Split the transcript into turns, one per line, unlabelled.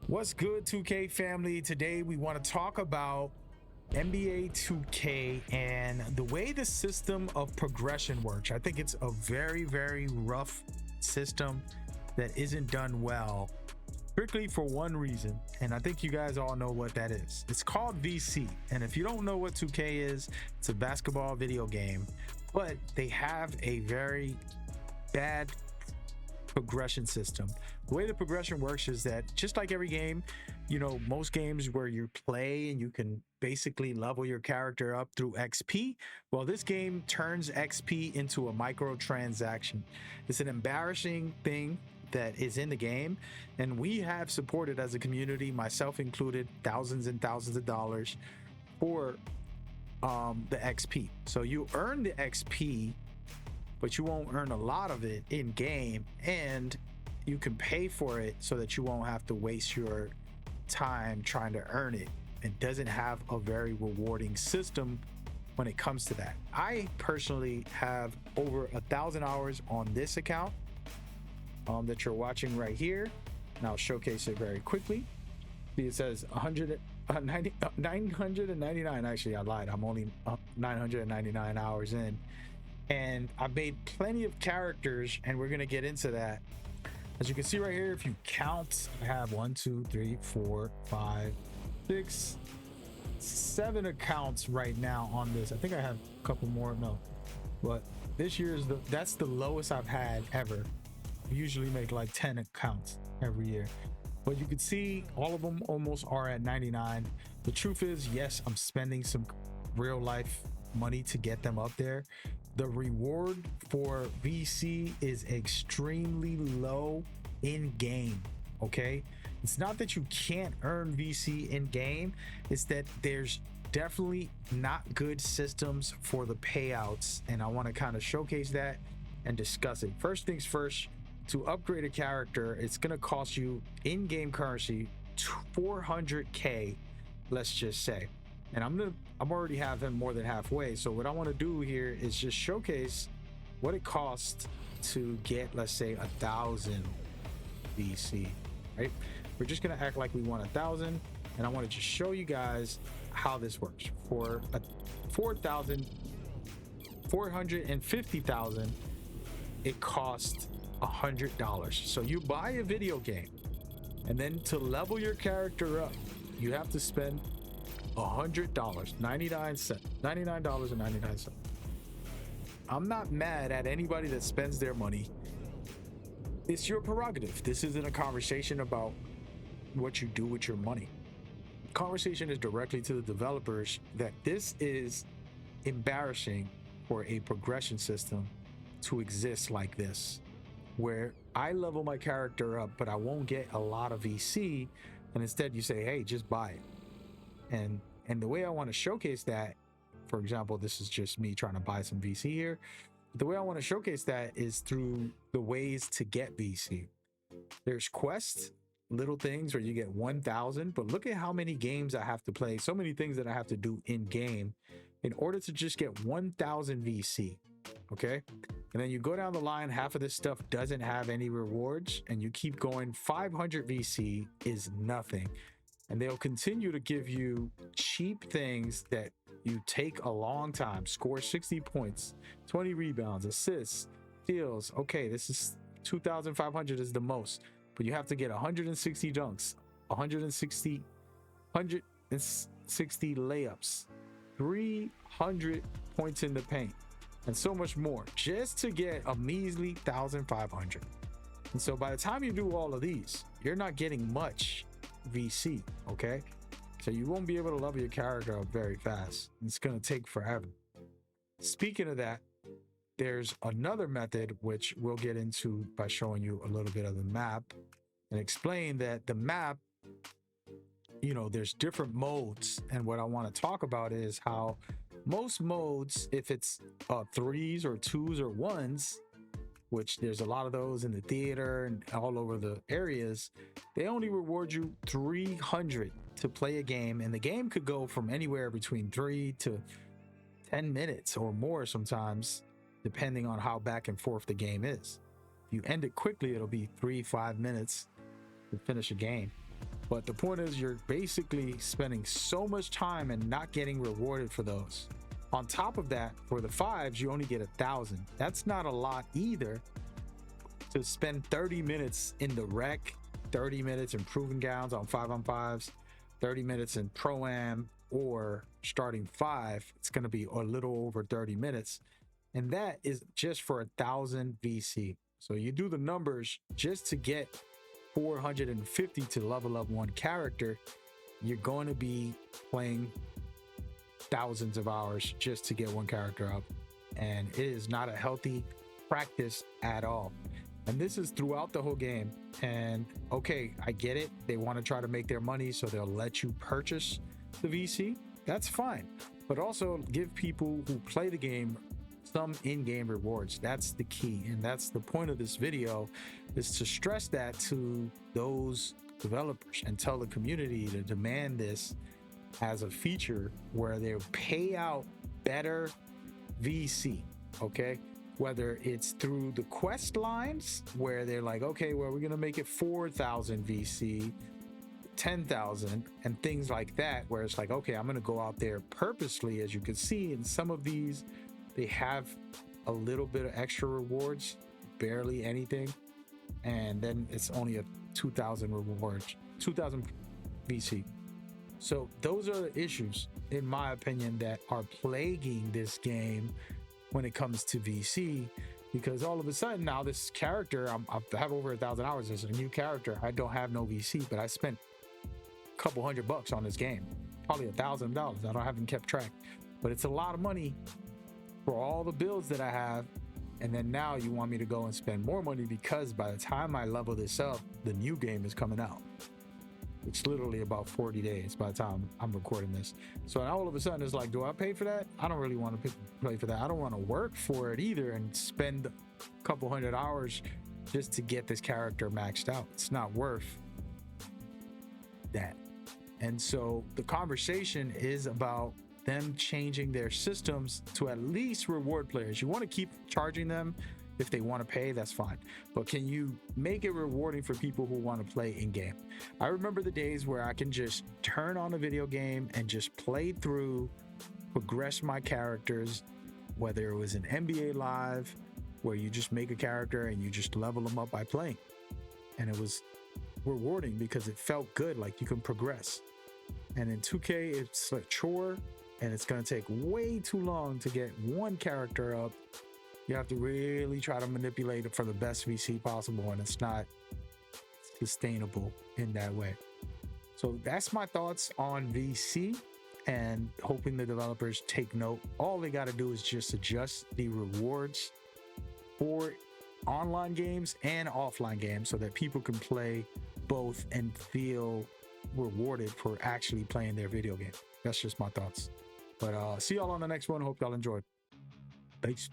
What's good, 2K family? Today we want to talk about NBA 2K and the way the system of progression works. I think it's a very rough system that isn't done well, strictly for one reason, and I think you guys all know what that is. It's called VC, and if you don't know what 2K is, it's a basketball video game, but they have a very bad progression system. The way the progression works is that just like every game, you know, most games where you play and you can basically level your character up through XP, well, this game turns XP into a microtransaction. It's an embarrassing thing that is in the game, and we have supported as a community, myself included, thousands and thousands of dollars for the XP. So you earn the XP, but you won't earn a lot of it in game, and you can pay for it so that you won't have to waste your time trying to earn it. It doesn't have a very rewarding system when it comes to that. I personally have over 1,000 hours on this account that you're watching right here, and I'll showcase it very quickly. See, it says 999. Actually, I lied. I'm only 999 hours in, and I made plenty of characters, and we're gonna get into that. As you can see right here, if you count, I have 1, 2, 3, 4, 5, 6, 7 accounts right now on this. I think I have a couple more, no, but this year is that's the lowest I've had ever. I usually make like 10 accounts every year, but you can see all of them almost are at 99. The truth is, yes, I'm spending some real life money to get them up there. The reward for VC is extremely low in game. Okay, it's not that you can't earn VC in game, it's that there's definitely not good systems for the payouts, and I want to kind of showcase that and discuss it. First things first, to upgrade a character, it's going to cost you in-game currency 400k, let's just say. And I'm already have him more than halfway. So what I want to do here is just showcase what it costs to get, let's say, 1,000 VC, right? We're just going to act like we want 1,000, and I want to just show you guys how this works. For a 450,000, it costs $100. So you buy a video game, and then to level your character up, you have to spend $100, 99 cents, $99.99. I'm not mad at anybody that spends their money. It's your prerogative. This isn't a conversation about what you do with your money. The conversation is directly to the developers that this is embarrassing for a progression system to exist like this, where I level my character up, but I won't get a lot of VC, and instead you say, hey, just buy it. And the way I want to showcase that, for example, this is just me trying to buy some VC here. The way I want to showcase that is through the ways to get VC. There's quests, little things where you get 1,000, but look at how many games I have to play, so many things that I have to do in game in order to just get 1,000 VC. Okay, and then you go down the line, half of this stuff doesn't have any rewards, and you keep going. 500 VC is nothing, and they'll continue to give you cheap things that you take a long time. Score 60 points, 20 rebounds, assists, steals. Okay, this is 2,500 is the most, but you have to get 160 dunks, 160 layups, 300 points in the paint, and so much more, just to get a measly 1,500. And so by the time you do all of these, you're not getting much VC. Okay, so you won't be able to level your character up very fast. It's going to take forever. Speaking of that, there's another method which we'll get into by showing you a little bit of the map and explain that the map, you know, there's different modes, and what I want to talk about is how most modes, if it's 3s or 2s or 1s, which there's a lot of those in the theater and all over the areas, they only reward you 300 to play a game, and the game could go from anywhere between 3 to 10 minutes or more sometimes, depending on how back and forth the game is. If you end it quickly, it'll be 3-5 minutes to finish a game. But the point is, you're basically spending so much time and not getting rewarded for those. On top of that, for the 5s, you only get 1,000. That's not a lot either. To spend 30 minutes in the rec, 30 minutes in proving grounds on 5-on-5s, 30 minutes in pro-am or starting 5, it's going to be a little over 30 minutes. And that is just for 1,000 VC. So you do the numbers just to get 450 to level up one character, you're going to be playing thousands of hours just to get one character up. And it is not a healthy practice at all. And this is throughout the whole game. And okay, I get it. They want to try to make their money, so they'll let you purchase the VC. That's fine. But also give people who play the game some in-game rewards. That's the key. And that's the point of this video, is to stress that to those developers and tell the community to demand this as a feature where they pay out better VC. Okay, whether it's through the quest lines where they're like, okay, well, we're gonna make it 4,000 VC, 10,000, and things like that, where it's like, okay, I'm gonna go out there purposely. As you can see in some of these, they have a little bit of extra rewards, barely anything, and then it's only a 2,000 rewards, 2,000 VC. So those are the issues, in my opinion, that are plaguing this game when it comes to VC, because all of a sudden now this character, I have over 1,000 hours as a new character. I don't have no VC, but I spent a couple $100 on this game, probably $1,000. I haven't kept track, but it's a lot of money for all the builds that I have. And then now you want me to go and spend more money because by the time I level this up, the new game is coming out. It's literally about 40 days by the time I'm recording this. So all of a sudden it's like, do I pay for that? I don't really want to pay for that. I don't want to work for it either and spend a couple $100 hours just to get this character maxed out. It's not worth that. And so the conversation is about them changing their systems to at least reward players. You want to keep charging them if they want to pay, that's fine, but can you make it rewarding for people who want to play in game? I remember the days where I can just turn on a video game and just play through, progress my characters, whether it was an NBA Live where you just make a character and you just level them up by playing, and it was rewarding because it felt good, like you can progress. And in 2K, it's a chore, and it's going to take way too long to get one character up. You have to really try to manipulate it for the best VC possible, and it's not sustainable in that way. So that's my thoughts on VC, and hoping the developers take note. All they got to do is just adjust the rewards for online games and offline games so that people can play both and feel rewarded for actually playing their video game. That's just my thoughts. But see y'all on the next one. Hope y'all enjoyed. Peace.